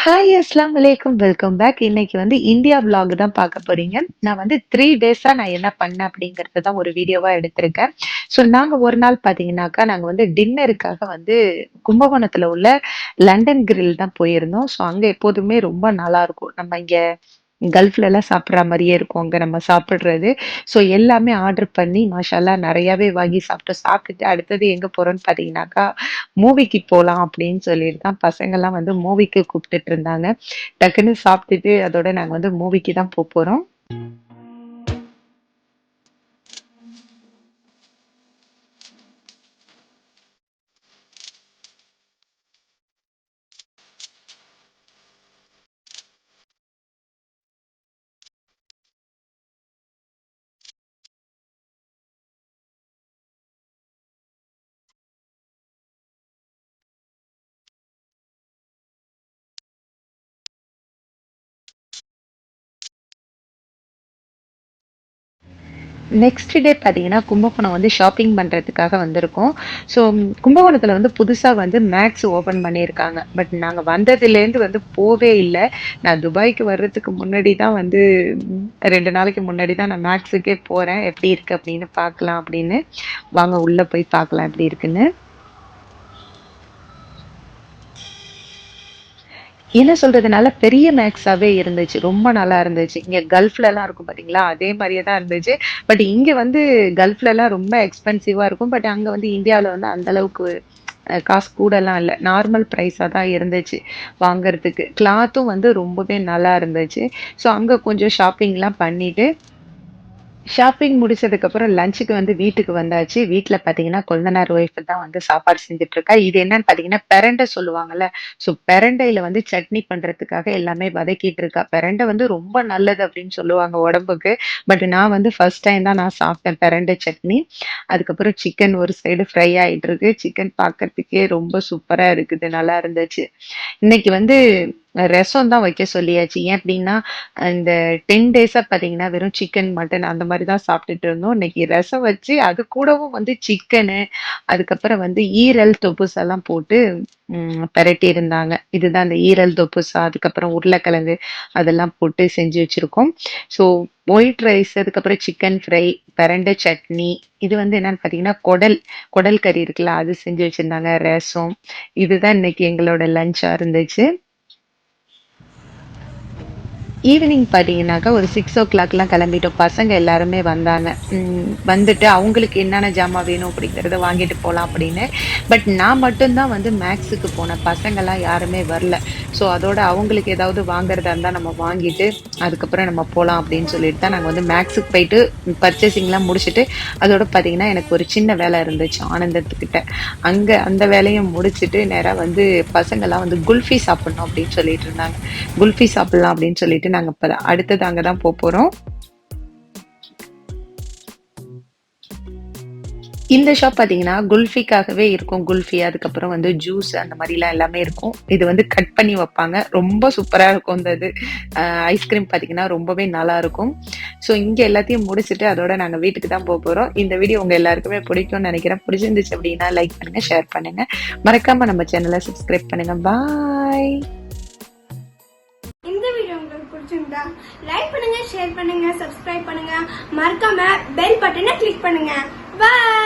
Hi அஸ்ஸலாமு அலைக்கும். Welcome back. இன்னைக்கு வந்து இந்தியா விலாக் தான் பார்க்க போறீங்க. நான் வந்து 3 டேஸா நான் என்ன பண்ணேன் அப்படிங்கிறது தான் ஒரு வீடியோவா எடுத்திருக்கேன். ஸோ நாங்க ஒரு நாள் பார்த்தீங்கன்னாக்கா, நாங்க வந்து டின்னருக்காக வந்து கும்பகோணத்துல உள்ள லண்டன் கிரில் தான் போயிருந்தோம். ஸோ அங்க எப்போதுமே ரொம்ப நல்லாருக்கும். நம்ம இங்க கல்ஃப்லலாம் சாப்பிடுற மாரியே இருக்கும் அங்க நம்ம சாப்பிடுறது. ஸோ எல்லாமே ஆர்டர் பண்ணி மாஷாஅல்லா நெறையாவே வாங்கி சாப்பிட்டோம். சாப்பிட்டுட்டு அடுத்தது எங்க போறோம்ன்னு பார்த்தீங்கன்னாக்கா, மூவிக்கு போலாம் அப்படின்னு சொல்லிட்டு தான் பசங்கலாம் வந்து மூவிக்கு கூப்பிட்டுட்டு இருந்தாங்க. டக்குன்னு சாப்பிட்டுட்டு அதோட நாங்க வந்து மூவிக்கு தான் போறோம். நெக்ஸ்ட் டே பார்த்தீங்கன்னா, கும்பகோணம் வந்து ஷாப்பிங் பண்றதுக்காக வந்திருக்கோம். ஸோ கும்பகோணத்தில வந்து புதுசா வந்து மேக்ஸ் ஓப்பன் பண்ணியிருக்காங்க. பட் நாங்க வந்ததுலேருந்து வந்து போவே இல்ல. நான் துபாய்க்கு வர்றதுக்கு முன்னாடி தான் வந்து 2 நாளைக்கு முன்னாடி தான் நான் மேக்ஸுக்கே போறேன். எப்படி இருக்கு அப்படின்னு பார்க்கலாம் அப்படின்னு. வாங்க உள்ள போய் பார்க்கலாம் எப்படி இருக்குன்னு. என்ன சொல்றது? நல்ல பெரிய மேக்ஸாவே இருந்துச்சு. ரொம்ப நல்லா இருந்துச்சு. இங்க கல்ஃப்லலாம் இருக்கும் பார்த்தீங்களா? அதே மாரியே தான் இருந்துச்சு. பட் இங்க வந்து கல்ஃப்லலாம் ரொம்ப எக்ஸ்பென்சிவா இருக்கும். பட் அங்க வந்து இந்தியாவுல வந்து அந்த அளவுக்கு காசு கூடலாம் இல்ல. நார்மல் பிரைஸா தான் இருந்துச்சு வாங்குறதுக்கு. கிளாத்தும் வந்து ரொம்பவே நல்லா இருந்துச்சு. ஸோ அங்க கொஞ்சம் ஷாப்பிங்லாம் பண்ணிட்டு ஷாப்பிங் முடிச்சதுக்கப்புறம் லஞ்சுக்கு வந்து வீட்டுக்கு வந்தாச்சு. வீட்ல பார்த்தீங்கன்னா, கொழுந்தனார் ஒய்ஃப் தான் வந்து சாப்பாடு செஞ்சுட்டு இருக்கா. இது என்னன்னு பார்த்தீங்கன்னா, பெரண்ட சொல்லுவாங்கல்ல. ஸோ பெரண்டையில வந்து சட்னி பண்றதுக்காக எல்லாமே வதக்கிட்டு இருக்கா. பெரண்ட வந்து ரொம்ப நல்லது அப்படின்னு சொல்லுவாங்க உடம்புக்கு. பட் நான் வந்து ஃபர்ஸ்ட் டைம் தான் நான் சாப்பிட்டேன் பெரண்ட சட்னி. அதுக்கப்புறம் சிக்கன் ஒரு சைடு ஃப்ரை ஆயிட்டு இருக்கு. சிக்கன் பார்க்கறதுக்கே ரொம்ப சூப்பரா இருக்குது. நல்லா இருந்துச்சு. இன்னைக்கு வந்து ரசம் தான் வைக்க சொல்லியாச்சு. ஏன் அப்டின்னா, இந்த 10 டேஸா பார்த்தீங்கன்னா, வெறும் சிக்கன், மட்டன் அந்த மாரி தான் சாப்பிட்டுட்டு இருந்தோம். இன்னைக்கு ரசம் வச்சு, அது கூடவும் வந்து சிக்கனு, அதுக்கப்புறம் வந்து ஈரல், தொபுசெல்லாம் போட்டு பெரட்டி இருந்தாங்க. இதுதான் அந்த ஈரல் தொபுசா, அதுக்கப்புறம் உருளைக்கிழங்கு அதெல்லாம் போட்டு செஞ்சு வச்சிருக்கோம். ஸோ ஒயிட் ரைஸ், அதுக்கப்புறம் சிக்கன் ஃப்ரை, பிரண்ட சட்னி, இது வந்து என்னன்னு பார்த்தீங்கன்னா, குடல் கறி இருக்குல்ல, அது செஞ்சு வச்சிருந்தாங்க. ரசம், இதுதான் இன்னைக்கு எங்களோட லன்ச்சா இருந்துச்சு. ஈவினிங் பார்த்தீங்கன்னாக்கா, ஒரு 6:00லாம் கிளம்பிட்டோம். பசங்க எல்லாருமே வந்தாங்க. வந்துட்டு அவங்களுக்கு என்னென்ன ஜாமான் வேணும் அப்படிங்கிறத வாங்கிட்டு போலாம் அப்படின்னு. பட் நான் மட்டும் தான் வந்து மேக்ஸுக்கு போனேன். பசங்கலாம் யாருமே வரல. ஸோ அதோட அவங்களுக்கு ஏதாவது வாங்குறதா இருந்தா நம்ம வாங்கிட்டு, அதுக்கப்புறம் நம்ம போலாம் அப்படின்னு சொல்லிட்டு தான் நாங்க வந்து மேக்ஸுக்கு போயிட்டு பர்ச்சேசிங்லாம் முடிச்சுட்டு, அதோட பார்த்தீங்கன்னா, எனக்கு ஒரு சின்ன வேலை இருந்துச்சு ஆனந்தத்துக்கிட்ட. அங்க அந்த வேலையும் முடிச்சுட்டு நேரா வந்து பசங்கலாம் வந்து குல்ஃபி சாப்பிடணும் அப்படின்னு சொல்லிட்டு இருந்தாங்க. குல்ஃபி சாப்பிடலாம் அப்படின்னு சொல்லிட்டு நாங்க இப்ப அடுத்தது அங்க தான் போறோம். இந்த ஷாப் பார்த்தீங்கன்னா, குல்ஃபிக்காகவே இருக்கும். குல்ஃபி, அதுக்கப்புறம் வந்து ஜூஸ் அந்த மாரிலாம் எல்லாமே இருக்கும். இது வந்து கட் பண்ணி வப்பாங்க. ரொம்ப சூப்பரா இருக்கும் இந்த இது. ஐஸ்கிரீம் பார்த்தீங்கன்னா, ரொம்பவே நல்லாருக்கும். ஸோ இங்க எல்லாத்தையும் முடிச்சுட்டு அதோட நாங்க வீட்டுக்கு தான் போறோம். இந்த வீடியோ உங்க எல்லாருக்குமே பிடிக்கும்னு நெனைக்கிறேன். பிடிச்சிருந்துச்சு அப்படின்னா லைக் பண்ணுங்க, ஷேர் பண்ணுங்க. மறக்காம நம்ம சேனல சப்ஸ்கிரைப் பண்ணுங்க. பாய். இந்த வீடியோ உங்களுக்கு பிடிச்சிருந்தா லைக் பண்ணுங்க, ஷேர் பண்ணுங்க, சப்ஸ்கிரைப் பண்ணுங்க, மறக்காம பெல் பட்டனை கிளிக் பண்ணுங்க. பை.